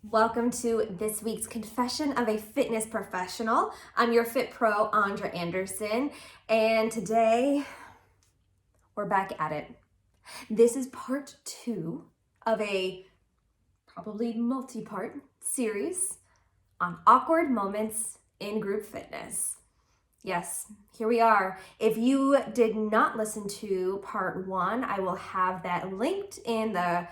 Welcome to this week's Confession of a Fitness Professional. I'm your Fit Pro, Andra Anderson, and today we're back at it. This is part 2 of a probably multi-part series on awkward moments in group fitness. Yes, here we are. If you did not listen to part 1, I will have that linked in the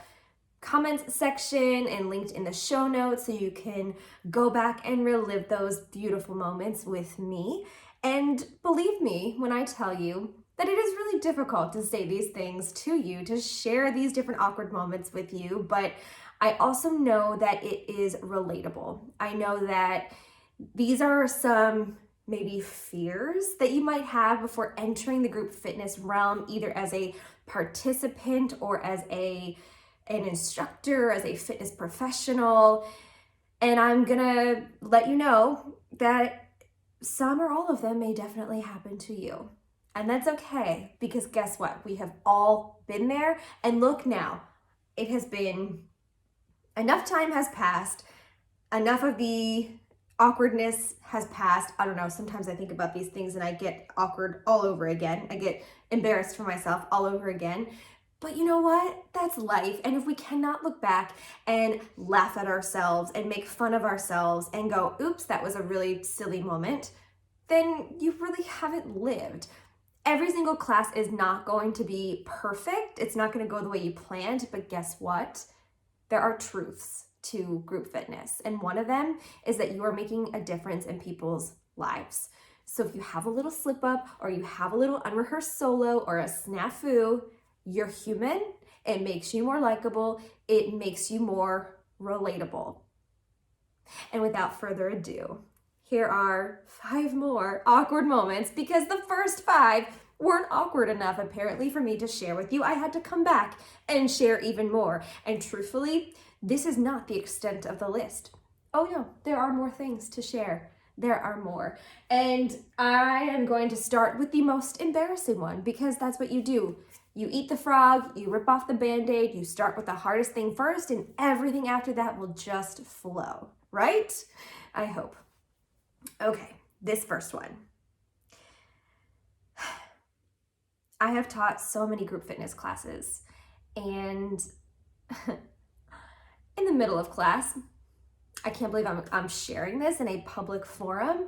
comments section and linked in the show notes so you can go back and relive those beautiful moments with me. And believe me when I tell you that it is really difficult to say these things to you, to share these different awkward moments with you, but I also know that it is relatable. I know that these are some maybe fears that you might have before entering the group fitness realm, either as a participant or as an instructor, as a fitness professional. And I'm gonna let you know that some or all of them may definitely happen to you. And that's okay, because guess what? We have all been there. And look now, it has been enough time has passed, enough of the awkwardness has passed. I don't know, sometimes I think about these things and I get awkward all over again. I get embarrassed for myself all over again. But you know what? That's life. And if we cannot look back and laugh at ourselves and make fun of ourselves and go, oops, that was a really silly moment, then you really haven't lived. Every single class is not going to be perfect. It's not going to go the way you planned, but guess what? There are truths to group fitness. And one of them is that you are making a difference in people's lives. So if you have a little slip up or you have a little unrehearsed solo or a snafu, you're human. It makes you more likable. It makes you more relatable. And without further ado, here are 5 more awkward moments, because the first 5 weren't awkward enough apparently for me to share with you. I had to come back and share even more. And truthfully, this is not the extent of the list. Oh no, there are more things to share. There are more. And I am going to start with the most embarrassing one, because that's what you do. You eat the frog, you rip off the Band-Aid, you start with the hardest thing first, and everything after that will just flow, right? I hope. Okay, this first one. I have taught so many group fitness classes, and in the middle of class, I can't believe I'm sharing this in a public forum,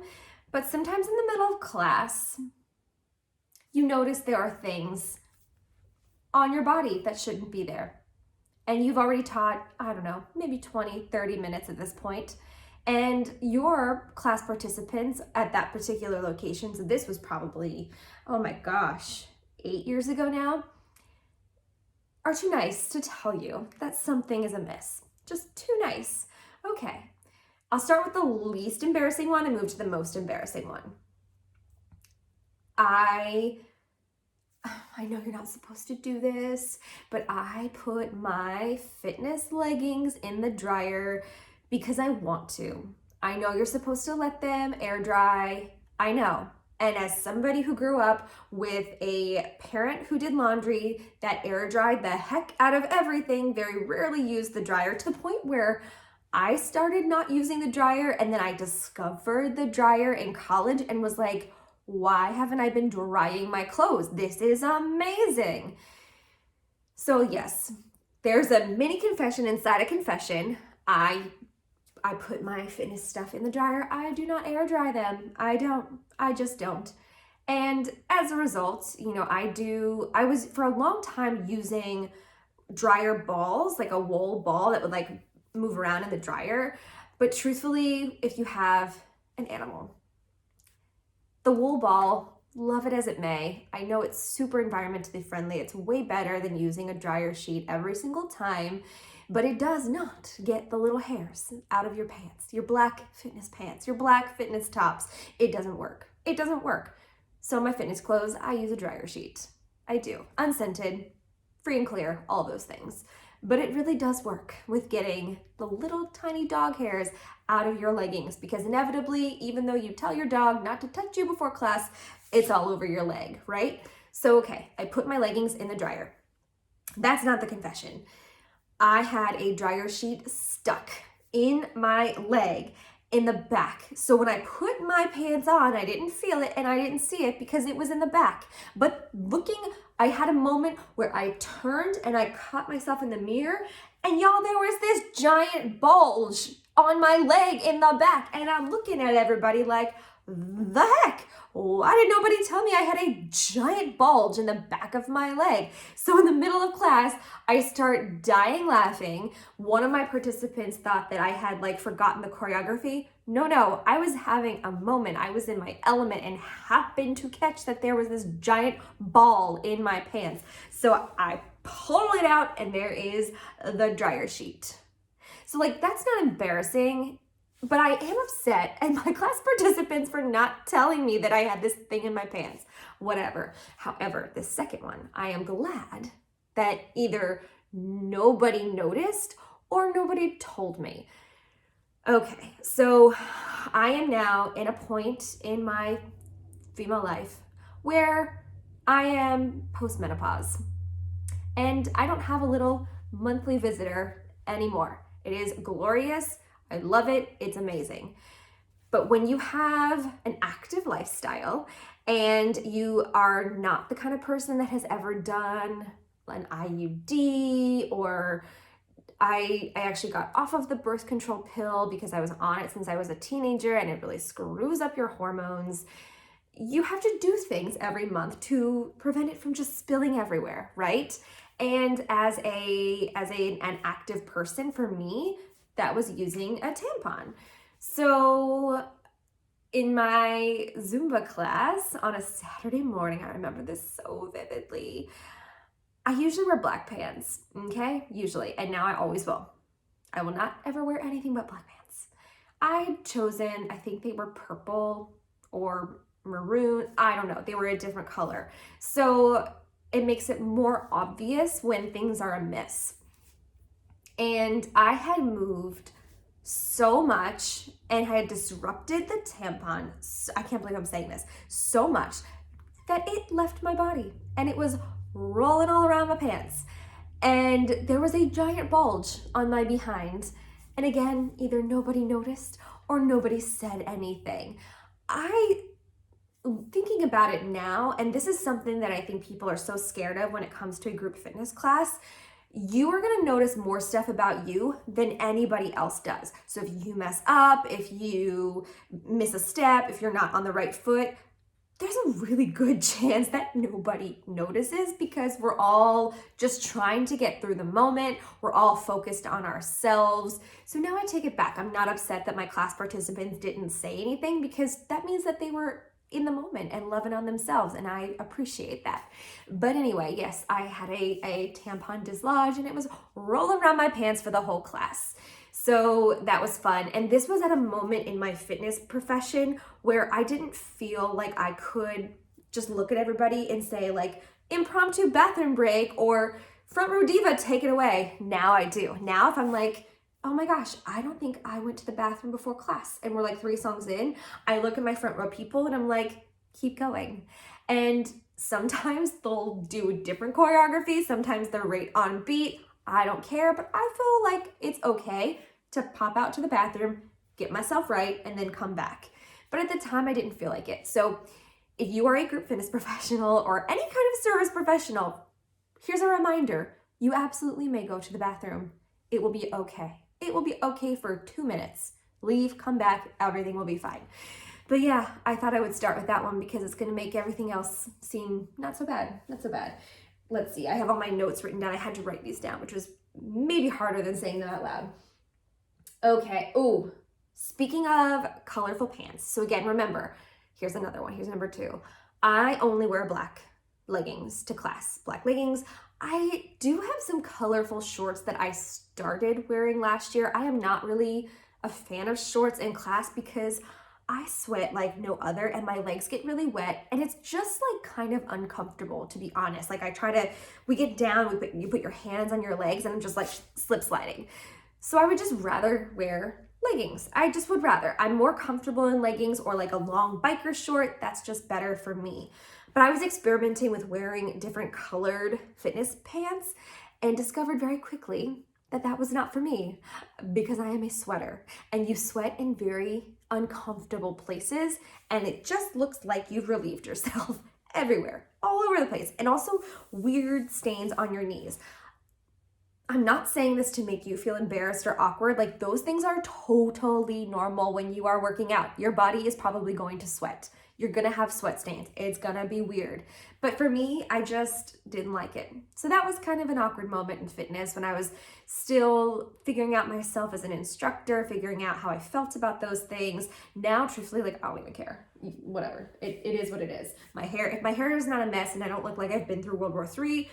but sometimes in the middle of class, you notice there are things on your body that shouldn't be there. And you've already taught, I don't know, maybe 20, 30 minutes at this point. And your class participants at that particular location, so this was probably, oh my gosh, 8 years ago now, are too nice to tell you that something is amiss. Just too nice. Okay, I'll start with the least embarrassing one and move to the most embarrassing one. I know you're not supposed to do this, but I put my fitness leggings in the dryer because I want to. I know you're supposed to let them air dry. I know. And as somebody who grew up with a parent who did laundry that air dried the heck out of everything, very rarely used the dryer, to the point where I started not using the dryer, and then I discovered the dryer in college and was like, why haven't I been drying my clothes? This is amazing. So yes, there's a mini confession inside a confession. I put my fitness stuff in the dryer. I do not air dry them. I just don't. And as a result, I was for a long time using dryer balls, like a wool ball that would like move around in the dryer. But truthfully, if you have an animal, the wool ball, love it as it may, I know it's super environmentally friendly. It's way better than using a dryer sheet every single time, but it does not get the little hairs out of your pants, your black fitness pants, your black fitness tops. It doesn't work. It doesn't work. So my fitness clothes, I use a dryer sheet. I do. Unscented, free and clear, all those things. But it really does work with getting the little tiny dog hairs out of your leggings, because inevitably, even though you tell your dog not to touch you before class, it's all over your leg, right? So, okay, I put my leggings in the dryer. That's not the confession. I had a dryer sheet stuck in my leg in the back. So when I put my pants on, I didn't feel it and I didn't see it because it was in the back. But I had a moment where I turned and I caught myself in the mirror, and y'all, there was this giant bulge on my leg in the back. And I'm looking at everybody like, the heck? Why did nobody tell me I had a giant bulge in the back of my leg? So in the middle of class, I start dying laughing. One of my participants thought that I had like forgotten the choreography. No, I was having a moment. I was in my element and happened to catch that there was this giant ball in my pants. So I pull it out and there is the dryer sheet. So like, that's not embarrassing, but I am upset at my class participants for not telling me that I had this thing in my pants. Whatever. However, the second one, I am glad that either nobody noticed or nobody told me. Okay, so I am now in a point in my female life where I am postmenopause, and I don't have a little monthly visitor anymore. It is glorious. I love it. It's amazing. But when you have an active lifestyle and you are not the kind of person that has ever done an IUD, or I actually got off of the birth control pill because I was on it since I was a teenager and it really screws up your hormones. You have to do things every month to prevent it from just spilling everywhere, right? And as an active person, for me, that was using a tampon. So in my Zumba class on a Saturday morning, I remember this so vividly, I usually wear black pants, okay? Usually, and now I always will. I will not ever wear anything but black pants. I'd chosen, I think they were purple or maroon, I don't know, they were a different color. So it makes it more obvious when things are amiss. And I had moved so much and had disrupted the tampon, I can't believe I'm saying this, so much that it left my body and it was rolling all around my pants. And there was a giant bulge on my behind. And again, either nobody noticed or nobody said anything. Thinking about it now, and this is something that I think people are so scared of when it comes to a group fitness class, you are going to notice more stuff about you than anybody else does. So if you mess up, if you miss a step, if you're not on the right foot, there's a really good chance that nobody notices because we're all just trying to get through the moment. We're all focused on ourselves. So now I take it back. I'm not upset that my class participants didn't say anything because that means that they were in the moment and loving on themselves, and I appreciate that. But anyway, yes, I had a tampon dislodge and it was rolling around my pants for the whole class. So that was fun. And this was at a moment in my fitness profession where I didn't feel like I could just look at everybody and say like, impromptu bathroom break or front row diva, take it away. Now I do. Now if I'm like, oh my gosh, I don't think I went to the bathroom before class and we're like 3 songs in, I look at my front row people and I'm like, keep going. And sometimes they'll do a different choreography. Sometimes they're right on beat. I don't care, but I feel like it's okay to pop out to the bathroom, get myself right, and then come back. But at the time, I didn't feel like it. So if you are a group fitness professional or any kind of service professional, here's a reminder. You absolutely may go to the bathroom. It will be okay. It will be okay for 2 minutes. Leave, come back, everything will be fine. But yeah, I thought I would start with that one because it's going to make everything else seem not so bad. Let's see, I have all my notes written down. I had to write these down, which was maybe harder than saying them out loud. Okay, speaking of colorful pants. So again, remember, here's another one. Here's number 2. I only wear black leggings to class, black leggings. I do have some colorful shorts that I started wearing last year. I am not really a fan of shorts in class because I sweat like no other and my legs get really wet and it's just like kind of uncomfortable, to be honest. Like we get down, you put your hands on your legs and I'm just like slip sliding. So I would just rather wear leggings. I just would rather. I'm more comfortable in leggings or like a long biker short. That's just better for me. But I was experimenting with wearing different colored fitness pants and discovered very quickly that was not for me because I am a sweater and you sweat in very uncomfortable places and it just looks like you've relieved yourself everywhere, all over the place, and also weird stains on your knees. I'm not saying this to make you feel embarrassed or awkward. Like, those things are totally normal when you are working out. Your body is probably going to sweat. You're gonna have sweat stains. It's gonna be weird. But for me, I just didn't like it. So that was kind of an awkward moment in fitness when I was still figuring out myself as an instructor, figuring out how I felt about those things. Now, truthfully, like, I don't even care. Whatever. It is what it is. My hair, if my hair is not a mess and I don't look like I've been through World War III,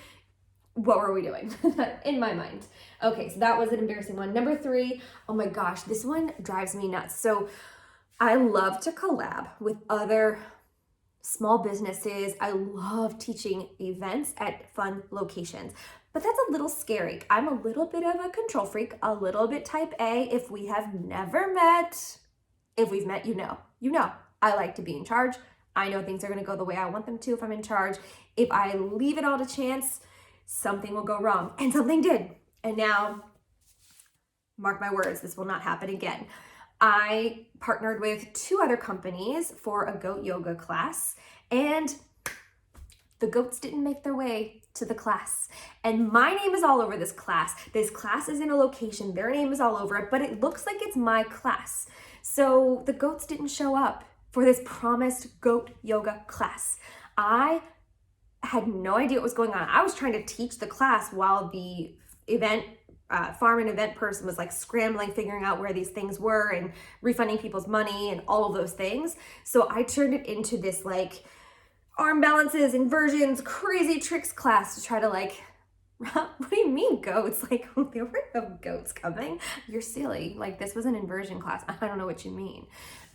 what were we doing in my mind? Okay, so that was an embarrassing one. Number 3, oh my gosh, this one drives me nuts. So I love to collab with other small businesses. I love teaching events at fun locations, but that's a little scary. I'm a little bit of a control freak, a little bit type A. If we have never met, if we've met, you know, I like to be in charge. I know things are gonna go the way I want them to if I'm in charge. If I leave it all to chance, something will go wrong, and something did. And now, mark my words, this will not happen again. I partnered with 2 other companies for a goat yoga class, and the goats didn't make their way to the class. And my name is all over this class. This class is in a location, their name is all over it, but it looks like it's my class. So the goats didn't show up for this promised goat yoga class. I had no idea what was going on. I was trying to teach the class while the farm and event person was like scrambling, figuring out where these things were and refunding people's money and all of those things. So I turned it into this like arm balances, inversions, crazy tricks class to try to like, what do you mean goats? Like, there were no goats coming. You're silly. Like, this was an inversion class. I don't know what you mean.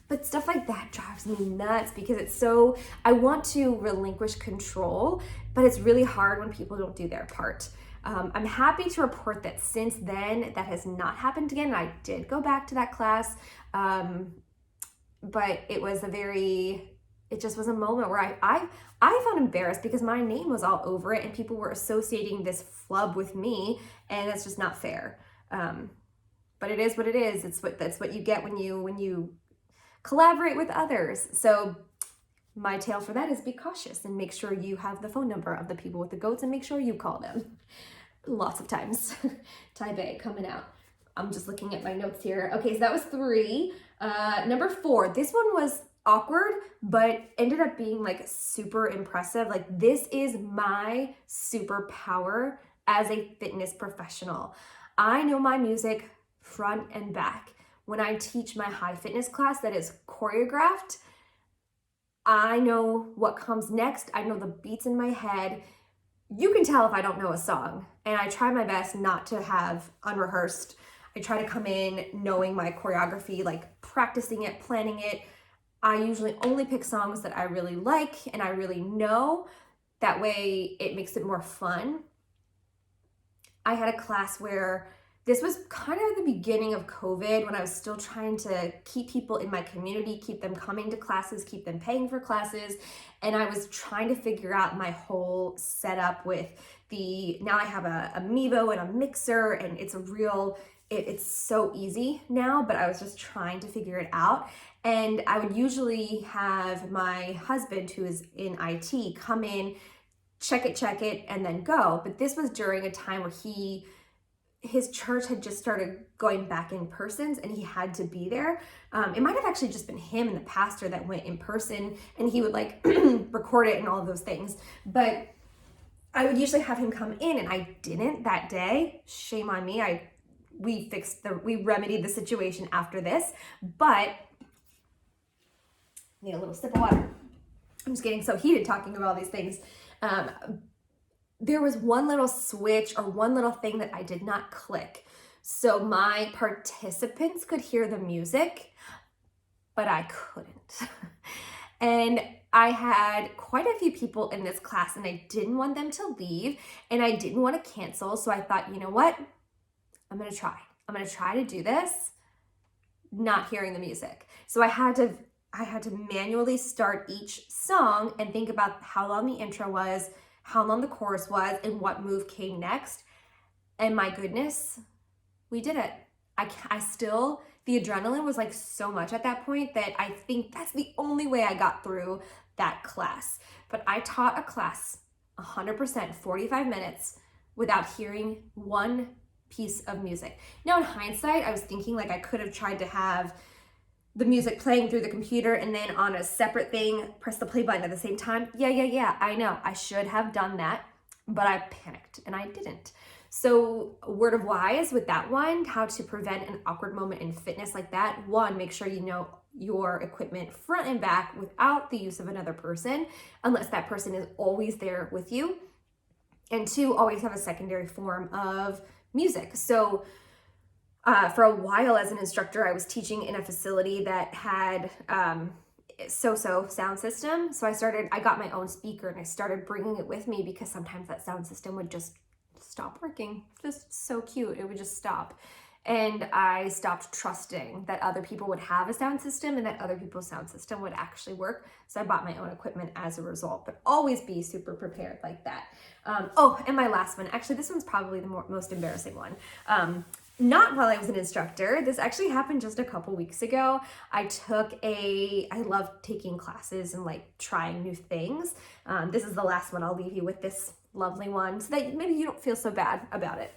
But stuff like that drives me nuts because it's so, I want to relinquish control, but it's really hard when people don't do their part. I'm happy to report that since then, that has not happened again. I did go back to that class, but it was it just was a moment where I felt embarrassed because my name was all over it and people were associating this flub with me, and that's just not fair. But it is what it is. That's what you get when you collaborate with others. So my tale for that is be cautious and make sure you have the phone number of the people with the goats and make sure you call them. Lots of times. Type A coming out. I'm just looking at my notes here. Okay, so that was 3. Number 4, this one was awkward, but ended up being like super impressive. Like, this is my superpower as a fitness professional. I know my music front and back. When I teach my high fitness class that is choreographed, I know what comes next. I know the beats in my head. You can tell if I don't know a song, and I try my best not to have unrehearsed. I try to come in knowing my choreography, like practicing it, planning it. I usually only pick songs that I really like and I really know. That way it makes it more fun. I had a class where this was kind of the beginning of COVID when I was still trying to keep people in my community, keep them coming to classes, keep them paying for classes. And I was trying to figure out my whole setup with now I have a Mevo and a mixer, and it's so easy now, but I was just trying to figure it out. And I would usually have my husband, who is in IT, come in, check it, and then go. But this was during a time where his church had just started going back in persons and he had to be there. It might have actually just been him and the pastor that went in person, and he would like record it and all of those things. But I would usually have him come in, and I didn't that day. Shame on me. We remedied the situation after this, but need a little sip of water. I'm just getting so heated talking about all these things. There was one little switch or one little thing that I did not click. So my participants could hear the music, but I couldn't. And I had quite a few people in this class, and I didn't want them to leave, and I didn't want to cancel. So I thought, you know what? I'm going to try to do this, not hearing the music. So I had to manually start each song and think about how long the intro was, how long the chorus was, and what move came next. And my goodness, we did it. I still, the adrenaline was like so much at that point that I think that's the only way I got through that class. But I taught a class 100%, 45 minutes without hearing one piece of music. Now in hindsight, I was thinking like I could have tried to have the music playing through the computer and then on a separate thing, press the play button at the same time. Yeah, I know. I should have done that, but I panicked and I didn't. So word of wise with that one, how to prevent an awkward moment in fitness like that. One, make sure you know your equipment front and back without the use of another person, unless that person is always there with you. And two, always have a secondary form of music. So for a while as an instructor, I was teaching in a facility that had so-so sound system. So I got my own speaker and I started bringing it with me because sometimes that sound system would just stop working. Just so cute. It would just stop. And I stopped trusting that other people would have a sound system and that other people's sound system would actually work. So I bought my own equipment as a result, but always be super prepared like that. And my last one, actually, this one's probably the most embarrassing one. Not while I was an instructor. This actually happened just a couple weeks ago. I love taking classes and like trying new things. This is the last one. I'll leave you with this lovely one so that maybe you don't feel so bad about it.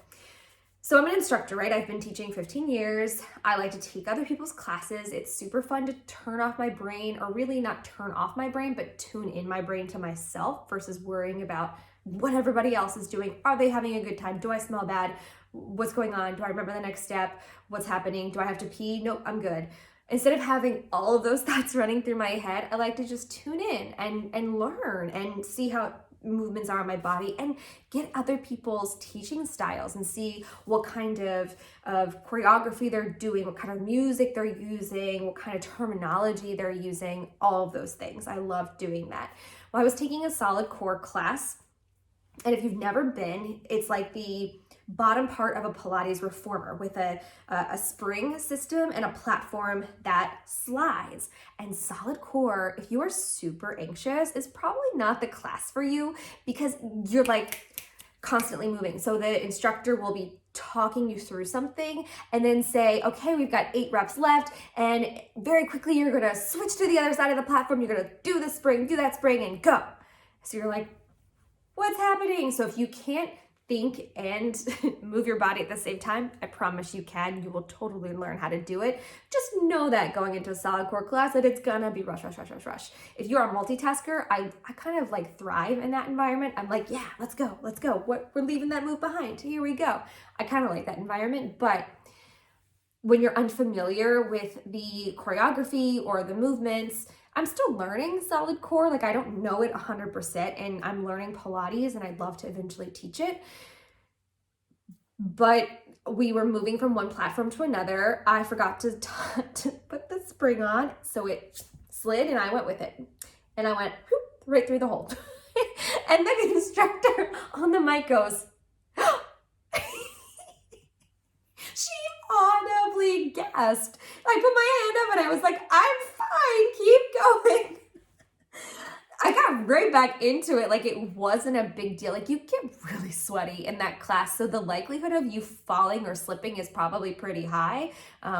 So I'm an instructor, right? I've been teaching 15 years. I like to take other people's classes. It's super fun to turn off my brain, or really not turn off my brain, but tune in my brain to myself versus worrying about what everybody else is doing. Are they having a good time? Do I smell bad? What's going on? Do I remember the next step? What's happening? Do I have to pee? Nope, I'm good. Instead of having all of those thoughts running through my head, I like to just tune in and learn and see how movements are on my body and get other people's teaching styles and see what kind of choreography they're doing, what kind of music they're using, what kind of terminology they're using, all of those things. I love doing that. Well, I was taking a solid core class, and if you've never been, it's like the bottom part of a Pilates reformer with a spring system and a platform that slides. And solid core, if you are super anxious, is probably not the class for you because you're like constantly moving. So the instructor will be talking you through something and then say, okay, we've got 8 reps left, and very quickly you're gonna switch to the other side of the platform, you're gonna do the spring, do that spring, and go. So you're like, what's happening? So if you can't think and move your body at the same time, I promise you can. You will totally learn how to do it. Just know that going into a solid core class that it's gonna be rush. If you're a multitasker, I kind of like thrive in that environment. I'm like, yeah, let's go. We're leaving that move behind. Here we go. I kind of like that environment, but when you're unfamiliar with the choreography or the movements, I'm still learning solid core. Like I don't know it 100%, and I'm learning Pilates and I'd love to eventually teach it. But we were moving from one platform to another. I forgot to put the spring on, so it slid and I went with it. And I went whoop, right through the hole. And the instructor on the mic goes, she audibly gasped. I put my hand up and I was like, I'm fine, keep going. I got right back into it like it wasn't a big deal. Like you get really sweaty in that class, so the likelihood of you falling or slipping is probably pretty high,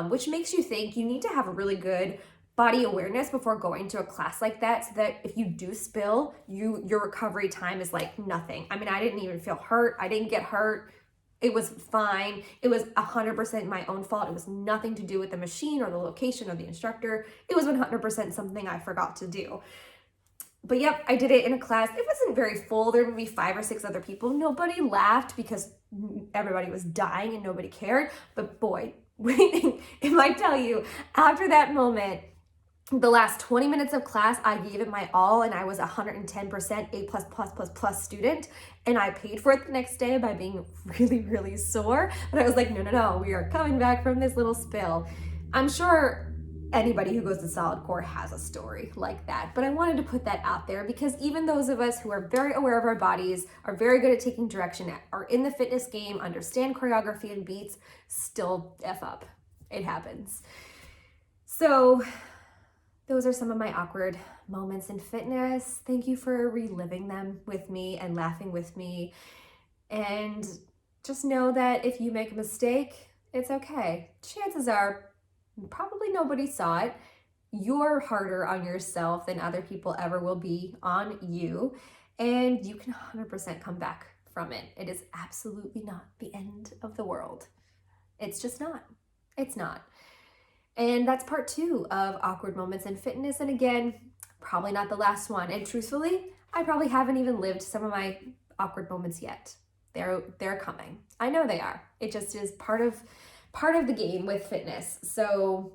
which makes you think you need to have a really good body awareness before going to a class like that, so that if you do spill, your recovery time is like nothing. I mean, I didn't even feel hurt. I didn't get hurt. It was fine. It was 100% my own fault. It was nothing to do with the machine or the location or the instructor. It was 100% something I forgot to do. But yep, I did it in a class. It wasn't very full. There would be 5 or 6 other people. Nobody laughed because everybody was dying and nobody cared. But boy, if I tell you, after that moment, the last 20 minutes of class, I gave it my all and I was 110% A++++ student. And I paid for it the next day by being really, really sore. But I was like, no, we are coming back from this little spill. I'm sure anybody who goes to solid core has a story like that. But I wanted to put that out there because even those of us who are very aware of our bodies, are very good at taking direction, are in the fitness game, understand choreography and beats, still F up. It happens. So those are some of my awkward moments in fitness. Thank you for reliving them with me and laughing with me. And just know that if you make a mistake, It's okay. Chances are probably nobody saw it. You're harder on yourself than other people ever will be on you, and you can 100% come back from it. It is absolutely not the end of the world. It's just not. It's not. And that's part 2 of awkward moments in fitness. And again, probably not the last one. And truthfully, I probably haven't even lived some of my awkward moments yet. They're coming. I know they are. It just is part of the game with fitness. So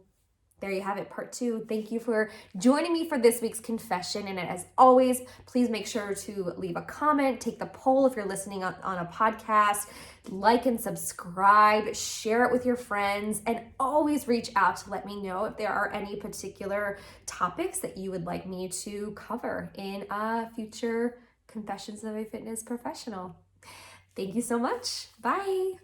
there you have it, part 2. Thank you for joining me for this week's confession. And as always, please make sure to leave a comment, take the poll if you're listening on a podcast, like and subscribe, share it with your friends, and always reach out to let me know if there are any particular topics that you would like me to cover in a future Confessions of a Fitness Professional. Thank you so much. Bye.